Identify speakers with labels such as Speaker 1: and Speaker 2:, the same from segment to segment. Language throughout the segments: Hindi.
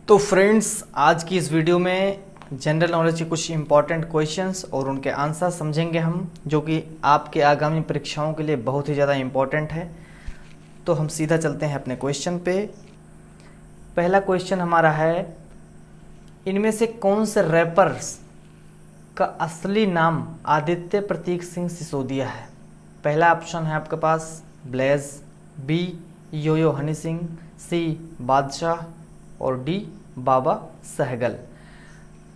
Speaker 1: तो फ्रेंड्स, आज की इस वीडियो में जनरल नॉलेज के कुछ इंपॉर्टेंट क्वेश्चंस और उनके आंसर समझेंगे हम, जो कि आपके आगामी परीक्षाओं के लिए बहुत ही ज़्यादा इंपॉर्टेंट है। तो हम सीधा चलते हैं अपने क्वेश्चन पे। पहला क्वेश्चन हमारा है, इनमें से कौन से रैपर्स का असली नाम आदित्य प्रतीक सिंह सिसोदिया है? पहला ऑप्शन है आपके पास ब्लेज, बी योयो हनी सिंह, सी बादशाह और डी बाबा सहगल।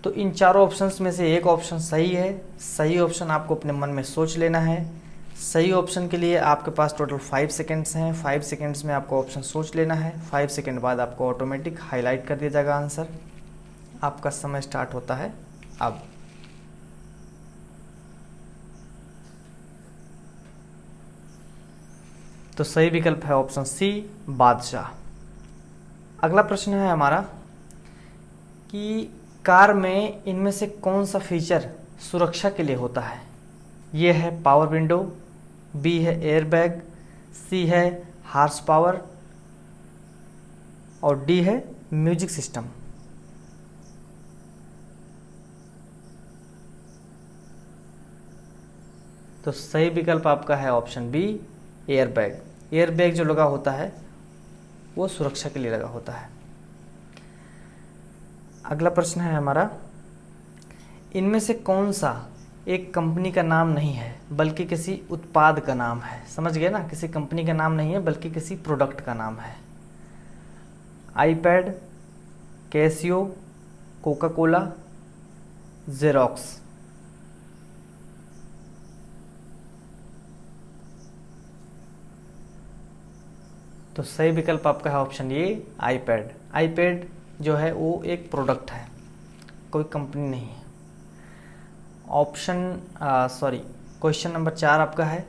Speaker 1: तो इन चारों ऑप्शंस में से एक ऑप्शन सही है। सही ऑप्शन आपको अपने मन में सोच लेना है। सही ऑप्शन के लिए आपके पास टोटल 5 सेकेंड्स हैं। 5 सेकेंड्स में आपको ऑप्शन सोच लेना है। 5 सेकेंड बाद आपको ऑटोमेटिक हाईलाइट कर दिया जाएगा आंसर। आपका समय स्टार्ट होता है अब। तो सही विकल्प है ऑप्शन सी बादशाह। अगला प्रश्न है हमारा कि कार में इनमें से कौन सा फीचर सुरक्षा के लिए होता है? ये है पावर विंडो, बी है एयरबैग, सी है हॉर्स पावर और डी है म्यूजिक सिस्टम। तो सही विकल्प आपका है ऑप्शन बी एयरबैग। एयरबैग जो लगा होता है वो सुरक्षा के लिए लगा होता है। अगला प्रश्न है हमारा, इनमें से कौन सा एक कंपनी का नाम नहीं है बल्कि किसी उत्पाद का नाम है? समझ गए ना, किसी कंपनी का नाम नहीं है बल्कि किसी प्रोडक्ट का नाम है। IPad, Casio, Coca Cola, xerox. तो सही विकल्प आपका है ऑप्शन ए आईपैड। आईपैड जो है वो एक प्रोडक्ट है, कोई कंपनी नहीं है। क्वेश्चन नंबर 4 आपका है,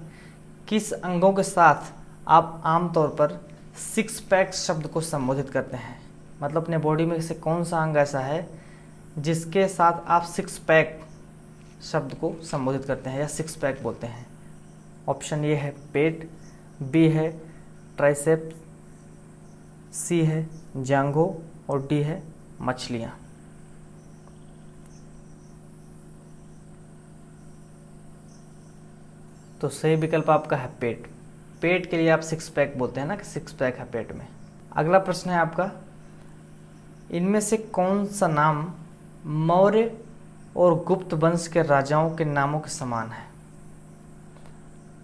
Speaker 1: किस अंगों के साथ आप आमतौर पर 6 पैक शब्द को संबोधित करते हैं? मतलब अपने बॉडी में से कौन सा अंग ऐसा है जिसके साथ आप 6 पैक शब्द को संबोधित करते हैं या 6 पैक बोलते हैं? ऑप्शन ए है पेट, बी है ट्राइसेप्स, सी है जांघों और डी है मछलियां। तो सही विकल्प आपका है पेट। पेट के लिए आप 6 पैक बोलते हैं ना कि 6 पैक है पेट में। अगला प्रश्न है आपका, इनमें से कौन सा नाम मौर्य और गुप्त वंश के राजाओं के नामों के समान है?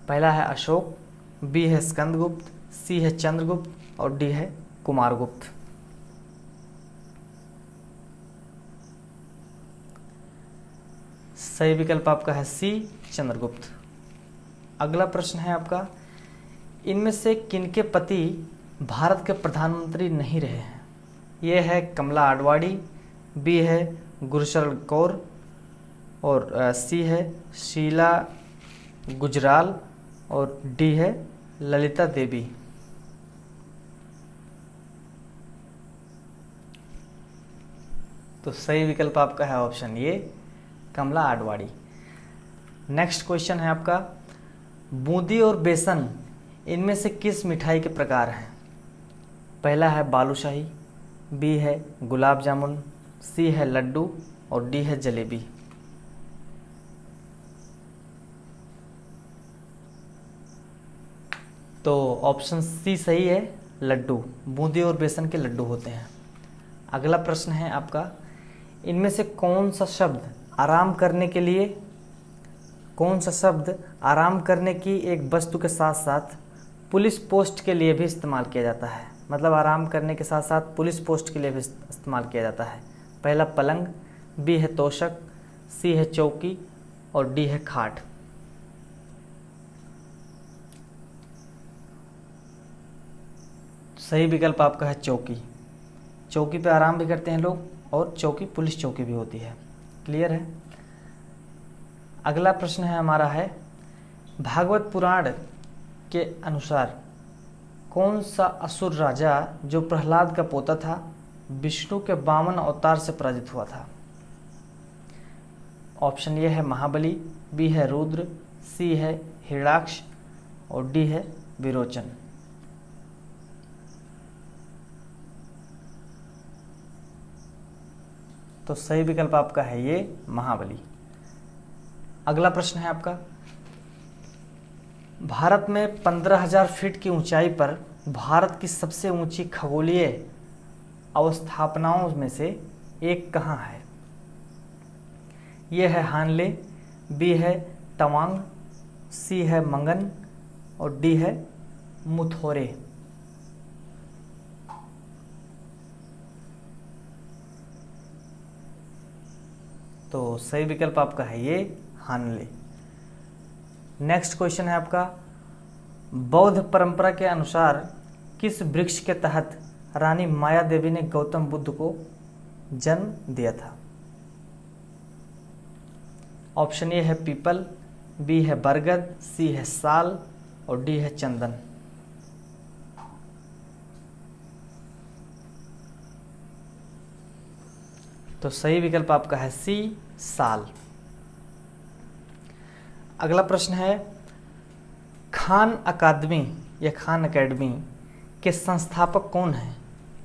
Speaker 1: पहला है अशोक, बी है स्कंदगुप्त, सी है चंद्रगुप्त और डी है कुमारगुप्त। सही विकल्प आपका है सी चंद्रगुप्त। अगला प्रश्न है आपका, इनमें से किनके पति भारत के प्रधानमंत्री नहीं रहे हैं? ये है कमला आडवाणी, बी है गुरशरण कौर और सी है शीला गुजराल और डी है ललिता देवी। तो सही विकल्प आपका है option A Kamala Advani. Next question है आपका, बूंदी और बेसन इनमें से किस मिठाई के प्रकार हैं? पहला है बालूशाही, बी है गुलाब जामुन, सी है लड्डू और डी है जलेबी। तो ऑप्शन सी सही है, लड्डू। बूंदी और बेसन के लड्डू होते हैं। अगला प्रश्न है आपका, इनमें से कौन सा शब्द आराम करने की एक वस्तु के साथ साथ पुलिस पोस्ट के लिए भी इस्तेमाल किया जाता है? मतलब आराम करने के साथ साथ पुलिस पोस्ट के लिए भी इस्तेमाल किया जाता है। पहला पलंग, बी है तोशक, सी है चौकी और डी है खाट। सही विकल्प आपका है चौकी। चौकी पे आराम भी करते हैं लोग और चौकी पुलिस चौकी भी होती है। क्लियर है? अगला प्रश्न है हमारा है, भागवत पुराण के अनुसार कौन सा असुर राजा जो प्रहलाद का पोता था विष्णु के वामन अवतार से पराजित हुआ था? ऑप्शन ए है महाबली, बी है रुद्र, सी है हिरणाक्ष और डी है विरोचन। तो सही विकल्प आपका है ये महाबली। अगला प्रश्न है आपका, भारत में 15,000 फीट की ऊंचाई पर भारत की सबसे ऊंची खगोलीय अवस्थापनाओं में से एक कहाँ है? ये है हानले, बी है तवांग, सी है मंगन और डी है मुथोरे। तो सही विकल्प आपका है ये हानले। नेक्स्ट क्वेश्चन है आपका, बौद्ध परंपरा के अनुसार किस वृक्ष के तहत रानी माया देवी ने गौतम बुद्ध को जन्म दिया था? ऑप्शन ए है पीपल, बी है बरगद, सी है साल और डी है चंदन। तो सही विकल्प आपका है सी साल। अगला प्रश्न है, खान अकादमी या खान एकेडमी के संस्थापक कौन हैं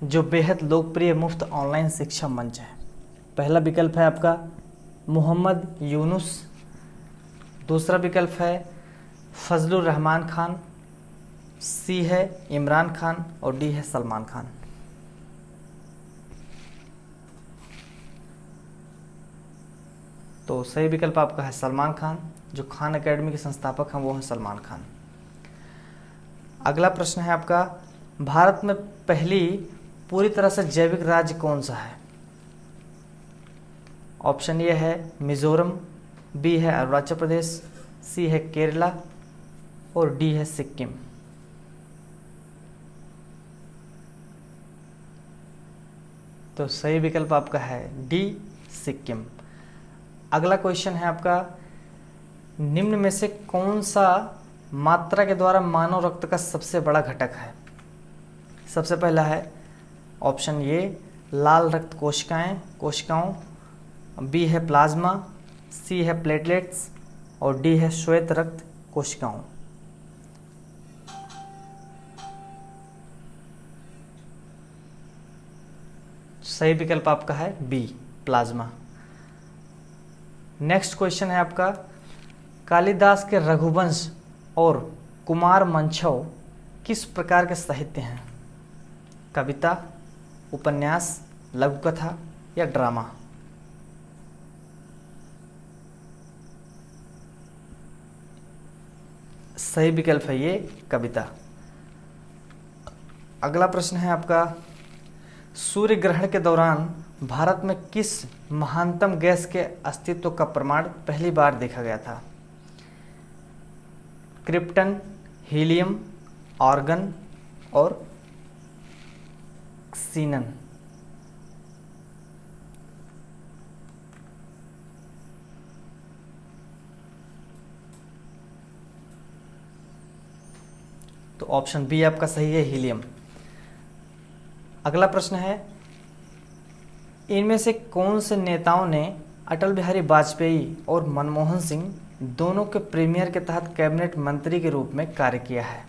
Speaker 1: जो बेहद लोकप्रिय मुफ्त ऑनलाइन शिक्षा मंच है? पहला विकल्प है आपका मोहम्मद यूनुस, दूसरा विकल्प है फजलुर रहमान खान, सी है इमरान खान और डी है सलमान खान। तो सही विकल्प आपका है सलमान खान। जो खान एकेडमी के संस्थापक हैं वो हैं सलमान खान। अगला प्रश्न है आपका, भारत में पहली पूरी तरह से जैविक राज्य कौन सा है? ऑप्शन ए है मिजोरम, बी है अरुणाचल प्रदेश, सी है केरला और डी है सिक्किम। तो सही विकल्प आपका है डी सिक्किम। अगला क्वेश्चन है आपका, निम्न में से कौन सा मात्रा के द्वारा मानव रक्त का सबसे बड़ा घटक है? सबसे पहला है ऑप्शन ए लाल रक्त कोशिकाओं, बी है प्लाज्मा, सी है प्लेटलेट्स और डी है श्वेत रक्त कोशिकाओं। सही विकल्प आपका है बी प्लाज्मा। नेक्स्ट क्वेश्चन है आपका, कालिदास के रघुवंश और कुमार मंछव किस प्रकार के साहित्य हैं? कविता, उपन्यास, लघु कथा या ड्रामा? सही विकल्प है ये कविता। अगला प्रश्न है आपका, सूर्य ग्रहण के दौरान भारत में किस महानतम गैस के अस्तित्व का प्रमाण पहली बार देखा गया था? क्रिप्टन, हीलियम, आर्गन और क्सीनन। तो ऑप्शन बी आपका सही है हीलियम। अगला प्रश्न है, इनमें से कौन से नेताओं ने अटल बिहारी वाजपेयी और मनमोहन सिंह दोनों के प्रीमियर के तहत कैबिनेट मंत्री के रूप में कार्य किया है?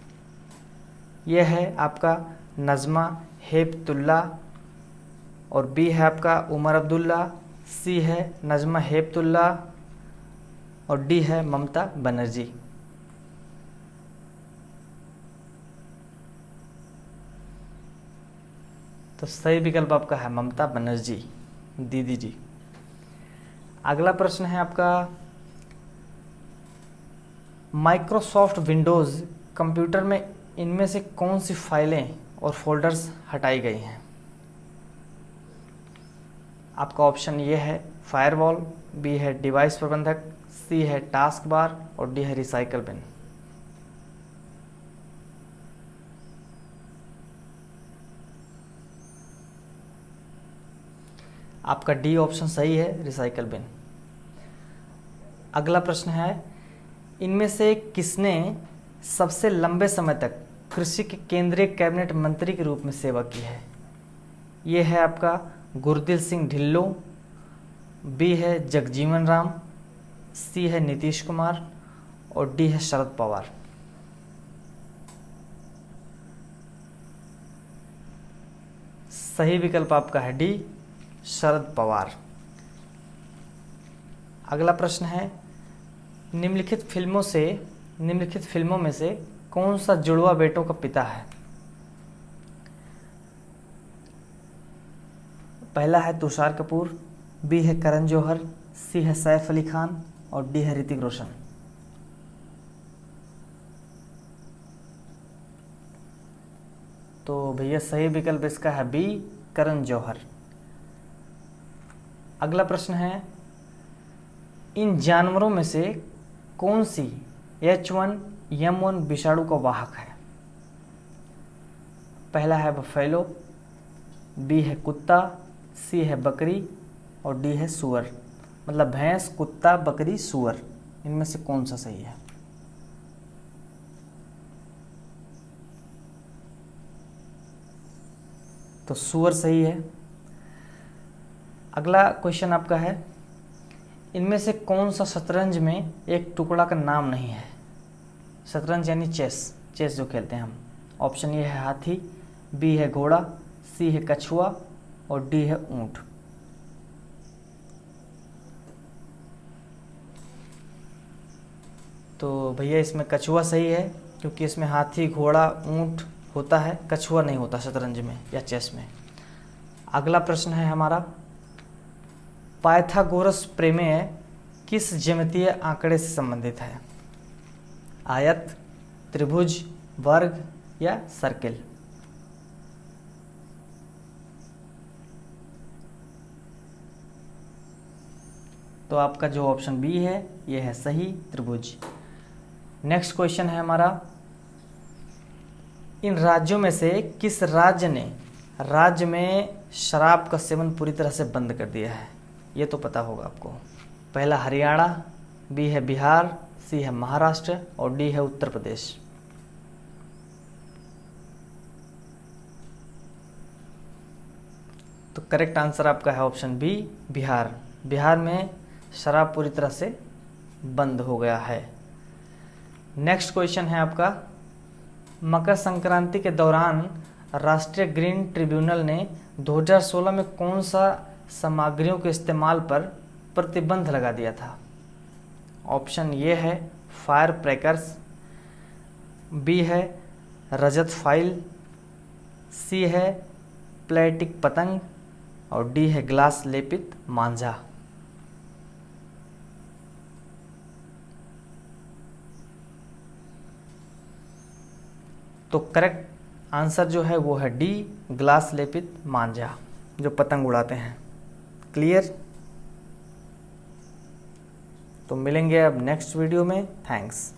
Speaker 1: यह है आपका नजमा हेपतुल्ला और बी है आपका उमर अब्दुल्ला, सी है नजमा हेपतुल्ला और डी है ममता बनर्जी। तो सही विकल्प आपका है ममता बनर्जी दीदी जी। अगला प्रश्न है आपका, माइक्रोसॉफ्ट विंडोज़ कंप्यूटर में इनमें से कौन सी फाइलें और फोल्डर्स हटाई गई हैं? आपका ऑप्शन ये है फायरवॉल, बी है डिवाइस प्रबंधक, सी है टास्क बार और डी है रिसाइकल बिन। आपका डी ऑप्शन सही है रिसाइकल बिन। अगला प्रश्न है, इनमें से किसने सबसे लंबे समय तक कृषि के केंद्रीय कैबिनेट मंत्री के रूप में सेवा की है? ये है आपका गुरदिल सिंह ढिल्लों, बी है जगजीवन राम, सी है नीतीश कुमार और डी है शरद पवार। सही विकल्प आपका है डी शरद पवार। अगला प्रश्न है, निम्नलिखित फिल्मों में से कौन सा जुड़वा बेटों का पिता है? पहला है तुषार कपूर, बी है करण जौहर, सी है सैफ अली खान और डी है ऋतिक रोशन। तो भैया सही विकल्प इसका है बी, करण जौहर। अगला प्रश्न है, इन जानवरों में से कौन सी H1N1 विषाणु का वाहक है? पहला है बफेलो, बी है कुत्ता, सी है बकरी और डी है सूअर। मतलब भैंस, कुत्ता, बकरी, सूअर, इनमें से कौन सा सही है? तो सूअर सही है। अगला क्वेश्चन आपका है, इनमें से कौन सा शतरंज में एक टुकड़ा का नाम नहीं है? शतरंज यानी चेस जो खेलते हैं हम। ऑप्शन ए है हाथी, बी है घोड़ा, सी है कछुआ और डी है ऊंट। तो भैया इसमें कछुआ सही है, क्योंकि इसमें हाथी, घोड़ा, ऊंट होता है, कछुआ नहीं होता शतरंज में या चेस में। अगला प्रश्न है हमारा, पाइथागोरस प्रमेय किस ज्यामितीय आंकड़े से संबंधित है? आयत, त्रिभुज, वर्ग या सर्किल? तो आपका जो ऑप्शन बी है ये है सही, त्रिभुज। नेक्स्ट क्वेश्चन है हमारा, इन राज्यों में से किस राज्य में शराब का सेवन पूरी तरह से बंद कर दिया है? ये तो पता होगा आपको। पहला हरियाणा, बी है बिहार, सी है महाराष्ट्र और डी है उत्तर प्रदेश। तो करेक्ट आंसर आपका है ऑप्शन बी, बिहार। बिहार में शराब पूरी तरह से बंद हो गया है। नेक्स्ट क्वेश्चन है आपका, मकर संक्रांति के दौरान राष्ट्रीय ग्रीन ट्रिब्यूनल ने 2016 में कौन सा सामग्रियों के इस्तेमाल पर प्रतिबंध लगा दिया था? ऑप्शन ये है फायर क्रैकर्स, बी है रजत फाइल, सी है प्लेटिक पतंग और डी है ग्लास लेपित मांझा। तो करेक्ट आंसर जो है वो है डी, ग्लास लेपित मांझा, जो पतंग उड़ाते हैं। क्लियर? तो मिलेंगे अब नेक्स्ट वीडियो में। थैंक्स।